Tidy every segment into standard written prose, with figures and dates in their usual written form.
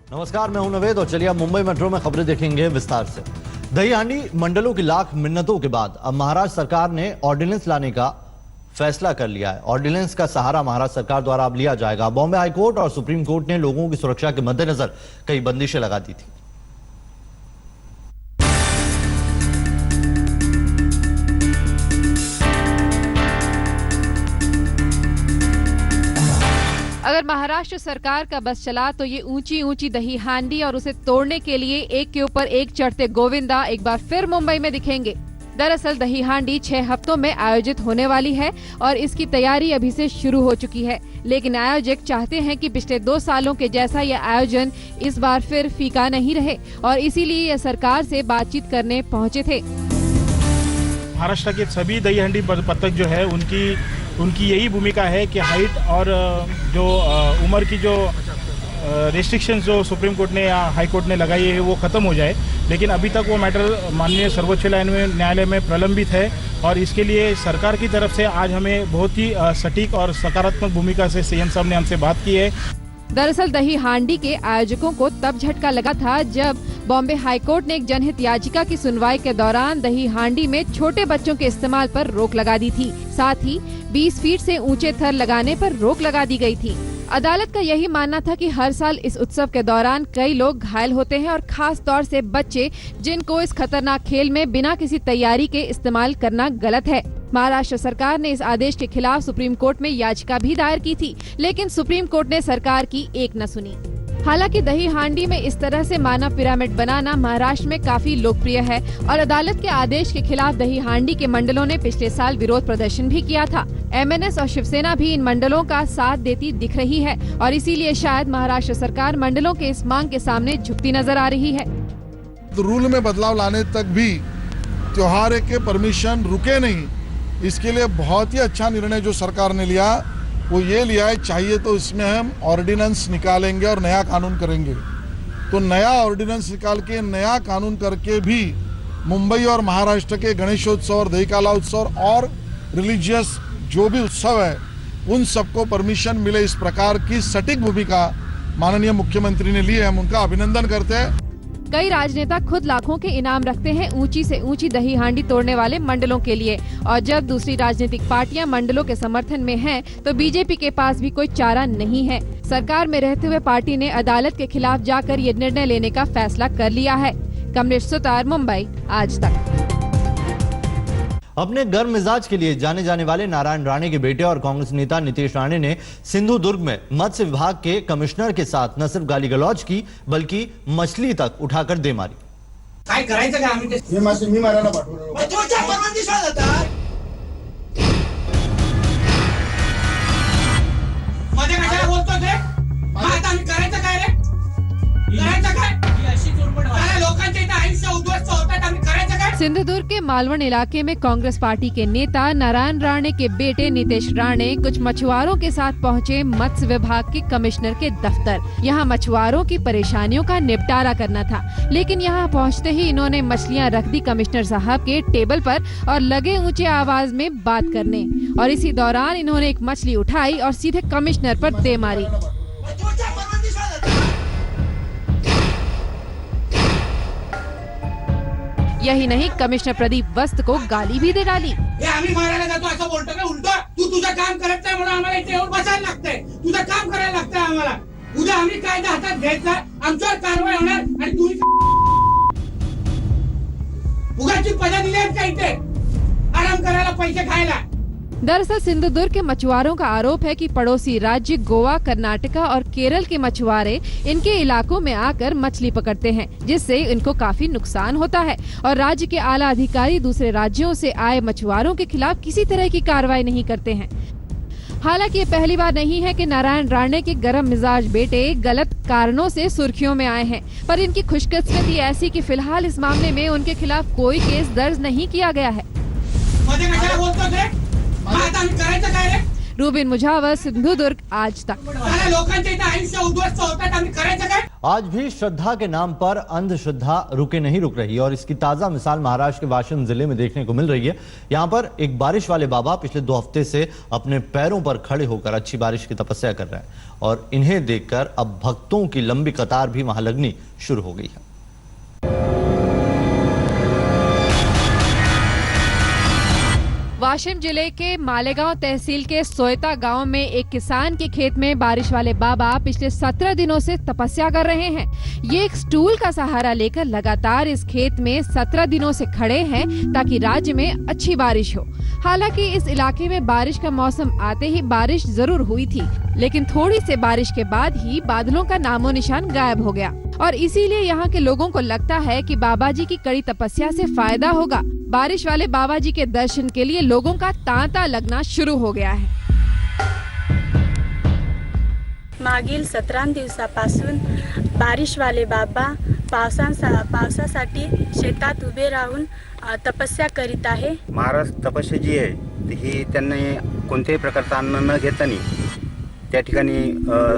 नमस्कार, मैं हूं नवेद और चलिए अब मुंबई मेट्रो में खबरें देखेंगे विस्तार से। दहीहांडी मंडलों की लाख मिन्नतों के बाद अब महाराष्ट्र सरकार ने ऑर्डिनेंस लाने का फैसला कर लिया है। ऑर्डिनेंस का सहारा महाराष्ट्र सरकार द्वारा अब लिया जाएगा। बॉम्बे हाईकोर्ट और सुप्रीम कोर्ट ने लोगों की सुरक्षा के मद्देनजर कई बंदिशें लगा दी थी। अगर महाराष्ट्र सरकार का बस चला तो ये ऊंची ऊंची दहीहांडी और उसे तोड़ने के लिए एक के ऊपर एक चढ़ते गोविंदा एक बार फिर मुंबई में दिखेंगे। दरअसल दहीहांडी 6 हफ्तों में आयोजित होने वाली है और इसकी तैयारी अभी से शुरू हो चुकी है, लेकिन आयोजक चाहते हैं कि पिछले 2 सालों के जैसा यह आयोजन इस बार फिर फीका नहीं रहे और इसीलिए यह सरकार से बातचीत करने पहुंचे थे। महाराष्ट्र के सभी दहीहांडी पथक जो है उनकी यही भूमिका है कि हाइट और जो उम्र की जो रेस्ट्रिक्शंस जो सुप्रीम कोर्ट ने या हाई कोर्ट ने लगाई है वो ख़त्म हो जाए, लेकिन अभी तक वो मैटर माननीय सर्वोच्च न्यायालय में प्रलंबित है और इसके लिए सरकार की तरफ से आज हमें बहुत ही सटीक और सकारात्मक भूमिका से सीएम साहब ने हमसे बात की है। दरअसल दहीहांडी के आयोजकों को तब झटका लगा था जब बॉम्बे हाईकोर्ट ने एक जनहित याचिका की सुनवाई के दौरान दहीहांडी में छोटे बच्चों के इस्तेमाल पर रोक लगा दी थी। साथ ही 20 फीट से ऊंचे थर लगाने पर रोक लगा दी गई थी। अदालत का यही मानना था कि हर साल इस उत्सव के दौरान कई लोग घायल होते हैं और खास तौर से बच्चे, जिनको इस खतरनाक खेल में बिना किसी तैयारी के इस्तेमाल करना गलत है। महाराष्ट्र सरकार ने इस आदेश के खिलाफ सुप्रीम कोर्ट में याचिका भी दायर की थी, लेकिन सुप्रीम कोर्ट ने सरकार की एक न सुनी। हालांकि दहीहांडी में इस तरह से मानव पिरामिड बनाना महाराष्ट्र में काफी लोकप्रिय है और अदालत के आदेश के खिलाफ दहीहांडी के मंडलों ने पिछले साल विरोध प्रदर्शन भी किया था। एमएनएस और शिवसेना भी इन मंडलों का साथ देती दिख रही है और इसीलिए शायद महाराष्ट्र सरकार मंडलों के इस मांग के सामने झुकती नजर आ रही है। तो रूल में बदलाव लाने तक भी त्योहार के परमिशन रुके नहीं, इसके लिए बहुत ही अच्छा निर्णय जो सरकार ने लिया वो ये लिया है, चाहिए तो इसमें हम ऑर्डिनेंस निकालेंगे और नया कानून करेंगे। तो नया ऑर्डिनेंस निकाल के नया कानून करके भी मुंबई और महाराष्ट्र के गणेशोत्सव और दहीकाला उत्सव और रिलीजियस जो भी उत्सव है उन सबको परमिशन मिले, इस प्रकार की सटीक भूमिका माननीय मुख्यमंत्री ने ली है। हम उनका अभिनंदन करते हैं। कई राजनेता खुद लाखों के इनाम रखते हैं ऊंची से ऊंची दहीहांडी तोड़ने वाले मंडलों के लिए, और जब दूसरी राजनीतिक पार्टियां मंडलों के समर्थन में हैं, तो बीजेपी के पास भी कोई चारा नहीं है। सरकार में रहते हुए पार्टी ने अदालत के खिलाफ जाकर ये निर्णय लेने का फैसला कर लिया है। कमलेश सुतार, मुंबई, आज तक। अपने गर्म मिजाज के लिए जाने जाने वाले नारायण राणे के बेटे और कांग्रेस नेता नीतीश राणे ने सिंधुदुर्ग में मत्स्य विभाग के कमिश्नर के साथ न सिर्फ गाली गलौज की बल्कि मछली तक उठाकर दे मारी। काय करायचं काय आम्ही ते मी मारायला पाठवलं तुमच्या परवानगी जातात मध्ये कशाला बोलतो ते आता आम्ही करायचं काय रे करायचं काय ही अशी चुरमट आहे लोकांचे इथे आयुष्य उद्ध्वस्त होतात आम्ही करायचं काय। सिंधुदुर्ग के मालवण इलाके में कांग्रेस पार्टी के नेता नारायण राणे के बेटे नीतीश राणे कुछ मछुआरों के साथ पहुंचे मत्स्य विभाग के कमिश्नर के दफ्तर। यहां मछुआरों की परेशानियों का निपटारा करना था, लेकिन यहां पहुंचते ही इन्होंने मछलियां रख दी कमिश्नर साहब के टेबल पर और लगे ऊंचे आवाज में बात करने, और इसी दौरान इन्होंने एक मछली उठाई और सीधे कमिश्नर पर दे मारी। यही नहीं, कमिश्नर प्रदीप वस्त को गाली भी दे डाली। हे आम्ही मारायला जातो असं बोलतो का उलट? तू तुझं काम करत नाही म्हणून आम्हाला इथे येऊन बसायला लागतंय, तुझं काम करायला लागतंय आम्हाला। उद्या आम्ही कायदा हातात घ्यायचा, आमच्यावर कारवाई होणार आणि तुम्ही उगाची पदं दिली आहेत का इथे आराम करायला, पैसे खायला? दरअसल सिंधुदुर्ग के मछुआरों का आरोप है कि पड़ोसी राज्य गोवा, कर्नाटका और केरल के मछुआरे इनके इलाकों में आकर मछली पकड़ते हैं, जिससे इनको काफी नुकसान होता है और राज्य के आला अधिकारी दूसरे राज्यों से आए मछुआरों के खिलाफ किसी तरह की कार्रवाई नहीं करते हैं। हालांकि ये पहली बार नहीं है कि नारायण राणे के गरम मिजाज बेटे गलत कारणों से सुर्खियों में आए हैं, पर इनकी खुशकिस्मती ऐसी कि फिलहाल इस मामले में उनके खिलाफ कोई केस दर्ज नहीं किया गया है। रूबिन मुझावर, सिंधु दुर्ग, आज तक। साऱ्या लोकांचे इथे आयुष्य उद्ध्वस्त होतात, आम्ही करायचं काय? आज भी श्रद्धा के नाम पर अंधश्रद्धा रुके नहीं रुक रही और इसकी ताजा मिसाल महाराष्ट्र के वाशिम जिले में देखने को मिल रही है। यहाँ पर एक बारिश वाले बाबा पिछले 2 हफ्ते से अपने पैरों पर खड़े होकर अच्छी बारिश की तपस्या कर रहे हैं और इन्हें देखकर अब भक्तों की लंबी कतार भी वहां लगनी शुरू हो गई है। वाशिम जिले के मालेगांव तहसील के सोयता गांव में एक किसान के खेत में बारिश वाले बाबा पिछले 17 दिनों से तपस्या कर रहे हैं। ये एक स्टूल का सहारा लेकर लगातार इस खेत में 17 दिनों से खड़े हैं ताकि राज्य में अच्छी बारिश हो। हालांकि इस इलाके में बारिश का मौसम आते ही बारिश जरूर हुई थी, लेकिन थोड़ी से बारिश के बाद ही बादलों का नामो निशान गायब हो गया और इसीलिए यहाँ के लोगों को लगता है कि बाबा जी की कड़ी तपस्या से फायदा होगा। बारिश वाले बाबा जी के दर्शन के लिए लोगों का तांता लगना शुरू हो गया है। मागील 17 दिवसापासून बारिशवाले बाबा पावसासाठी शेतात उभे राहून तपस्या करीत आहे। महाराज तपस्या जी आहे ही त्यांनी कोणत्याही प्रकारचं अन्न न घेताना त्या ठिकाणी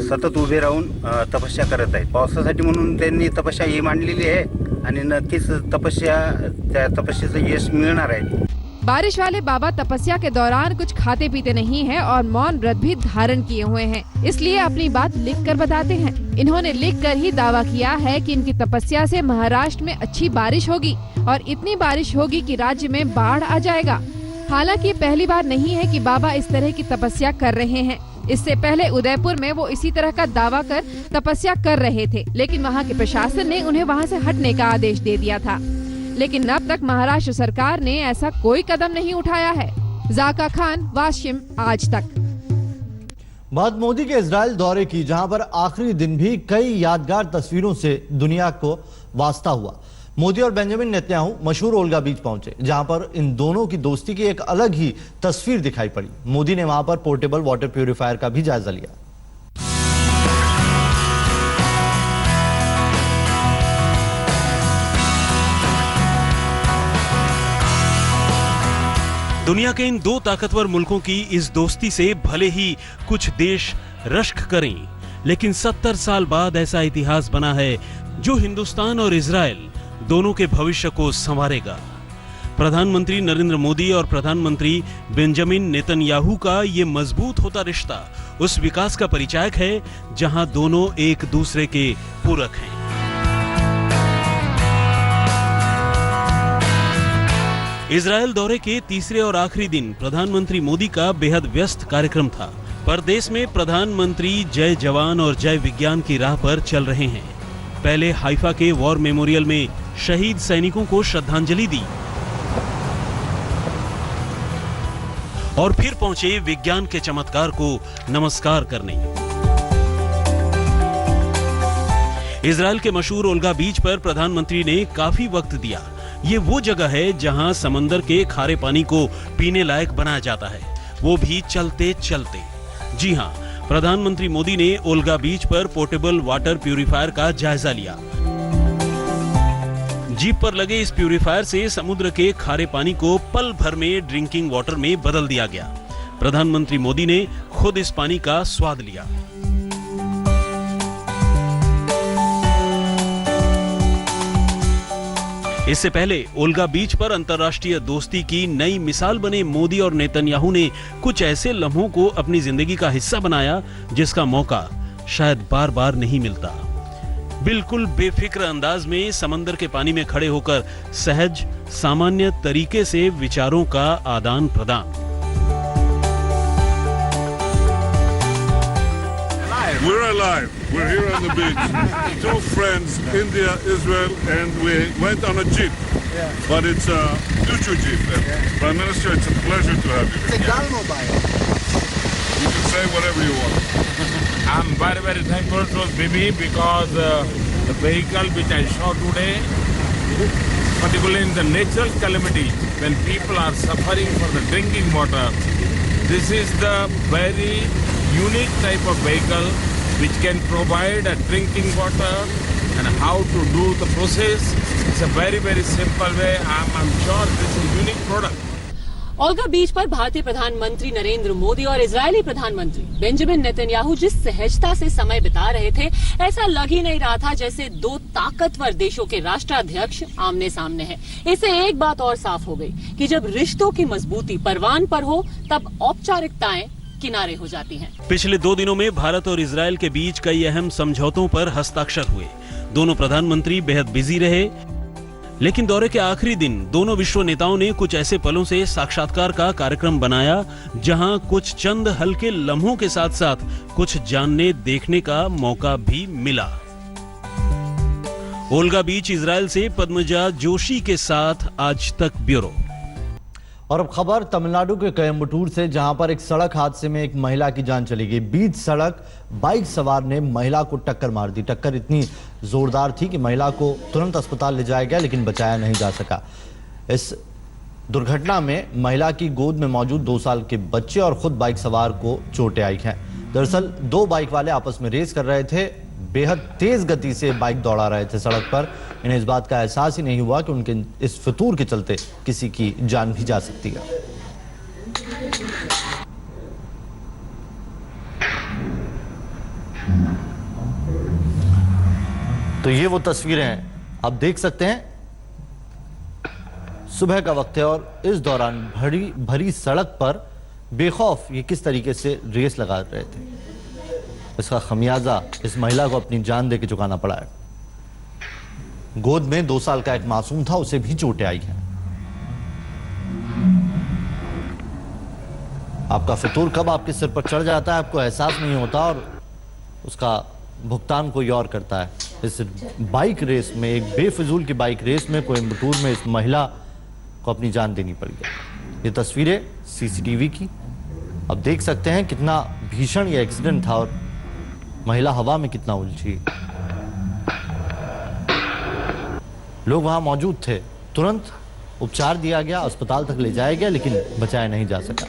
सतत उभे राहून तपस्या करत आहेत। पावसासाठी म्हणून त्यांनी तपस्या ही मांडलेली आहे आणि नक्कीच त्या तपस्येचं यश मिळणार आहे। बारिश वाले बाबा तपस्या के दौरान कुछ खाते पीते नहीं हैं और मौन व्रत भी धारण किए हुए हैं, इसलिए अपनी बात लिख कर बताते हैं। इन्होंने लिख कर ही दावा किया है कि इनकी तपस्या से महाराष्ट्र में अच्छी बारिश होगी और इतनी बारिश होगी कि राज्य में बाढ़ आ जाएगा। हालांकि पहली बार नहीं है कि बाबा इस तरह की तपस्या कर रहे हैं। इससे पहले उदयपुर में वो इसी तरह का दावा कर तपस्या कर रहे थे, लेकिन वहाँ के प्रशासन ने उन्हें वहाँ से हटने का आदेश दे दिया था। लेकिन अब तक महाराष्ट्र सरकार ने ऐसा कोई कदम नहीं उठाया है। जाका खान, वाशिम, आज तक। बात मोदी के इजराइल दौरे की, जहां पर आखिरी दिन भी कई यादगार तस्वीरों से दुनिया को वास्ता हुआ। मोदी और बेंजामिन नेतन्याहू मशहूर ओल्गा बीच पहुंचे, जहां पर इन दोनों की दोस्ती की एक अलग ही तस्वीर दिखाई पड़ी। मोदी ने वहां पर पोर्टेबल वाटर प्यूरिफायर का भी जायजा लिया। दुनिया के इन 2 ताकतवर मुल्कों की इस दोस्ती से भले ही कुछ देश रश्क करें, लेकिन 70 साल बाद ऐसा इतिहास बना है जो हिंदुस्तान और इजराइल दोनों के भविष्य को संवारेगा। प्रधानमंत्री नरेंद्र मोदी और प्रधानमंत्री बेंजामिन नेतन्याहू का ये मजबूत होता रिश्ता उस विकास का परिचायक है जहां दोनों एक दूसरे के पूरक हैं। इजराइल दौरे के तीसरे और आखिरी दिन प्रधानमंत्री मोदी का बेहद व्यस्त कार्यक्रम था। परदेश में प्रधानमंत्री जय जवान और जय विज्ञान की राह पर चल रहे हैं। पहले हाइफा के वॉर मेमोरियल में शहीद सैनिकों को श्रद्धांजलि दी और फिर पहुंचे विज्ञान के चमत्कार को नमस्कार करने। इजराइल के मशहूर ओल्गा बीच पर प्रधानमंत्री ने काफी वक्त दिया। ये वो जगह है जहां समंदर के खारे पानी को पीने लायक बनाया जाता है, वो भी चलते चलते। जी हां, प्रधानमंत्री मोदी ने ओल्गा बीच पर पोर्टेबल वाटर प्यूरिफायर का जायजा लिया। जीप पर लगे इस प्यूरिफायर से समुद्र के खारे पानी को पल भर में ड्रिंकिंग वाटर में बदल दिया गया। प्रधानमंत्री मोदी ने खुद इस पानी का स्वाद लिया। इससे पहले ओल्गा बीच पर अंतर्राष्ट्रीय दोस्ती की नई मिसाल बने मोदी और नेतन्याहू ने कुछ ऐसे लम्हों को अपनी जिंदगी का हिस्सा बनाया जिसका मौका शायद बार बार नहीं मिलता। बिल्कुल बेफिक्र अंदाज में समंदर के पानी में खड़े होकर सहज सामान्य तरीके से विचारों का आदान प्रदान। We're alive. We're here on the beach. 2 friends, India, Israel, and we went on a jeep. But it's a Duchu jeep. Prime Minister, it's a pleasure to have you. It's a Galmo bike. You can say whatever you want. I'm very, very thankful to Bibi because the vehicle which I saw today, particularly in the natural calamity, when people are suffering for the drinking water, this is the very unique type of vehicle which can provide a drinking water and how to do the process. It's a very, very simple way. I'm sure this is a unique product. Olga बीच पर भारतीय प्रधानमंत्री नरेंद्र मोदी और Israeli प्रधानमंत्री Benjamin Netanyahu जिस सहजता से समय बिता रहे थे, ऐसा लग ही नहीं रहा था जैसे दो ताकतवर देशों के राष्ट्राध्यक्ष आमने सामने हैं। इससे एक बात और साफ हो गई कि जब रिश्तों की मजबूती परवान पर हो, तब औपचारिकताएं किनारे हो जाती हैं। पिछले 2 दिनों में भारत और इजरायल के बीच कई अहम समझौतों पर हस्ताक्षर हुए। दोनों प्रधानमंत्री बेहद बिजी रहे, लेकिन दौरे के आखिरी दिन दोनों विश्व नेताओं ने कुछ ऐसे पलों से साक्षात्कार का कार्यक्रम बनाया जहां कुछ चंद हल्के लम्हों के साथ साथ कुछ जानने देखने का मौका भी मिला। ओल्गा बीच, इजरायल से पद्मजा जोशी के साथ आज तक ब्यूरो। और अब खबर तमिलनाडु के कोयम्बटूर से, जहां पर एक सड़क हादसे में एक महिला की जान चली गई। बीच सड़क बाइक सवार ने महिला को टक्कर मार दी। टक्कर इतनी जोरदार थी कि महिला को तुरंत अस्पताल ले जाया गया, लेकिन बचाया नहीं जा सका। इस दुर्घटना में महिला की गोद में मौजूद 2 साल के बच्चे और खुद बाइक सवार को चोटें आई हैं। दरअसल 2 बाइक वाले आपस में रेस कर रहे थे, बेहद तेज गति से बाइक दौड़ा रहे थे सड़क पर। इन्हें इस बात का एहसास ही नहीं हुआ कि उनके इस फितूर के चलते किसी की जान भी जा सकती है। तो ये वो तस्वीरें हैं, आप देख सकते हैं। सुबह का वक्त है और इस दौरान भरी सड़क पर बेखौफ ये किस तरीके से रेस लगा रहे थे। इसका खमियाजा इस महिला को अपनी जान दे के चुकाना पड़ा है। गोद में 2 साल का एक मासूम था, उसे भी चोटें आई हैं। आपका फितूर कब आपके सिर पर चढ़ जाता है आपको एहसास नहीं होता, और उसका भुगतान कोई और करता है। इस बाइक रेस में, एक बेफिजूल की बाइक रेस में कोयम्बटूर में इस महिला को अपनी जान देनी पड़ी है। ये तस्वीरें सीसीटीवी की, अब देख सकते हैं कितना भीषण ये एक्सीडेंट था और महिला हवा में कितना उलझी। लोग वहां मौजूद थे, तुरंत उपचार दिया गया, अस्पताल तक ले जाया गया, लेकिन बचाया नहीं जा सका।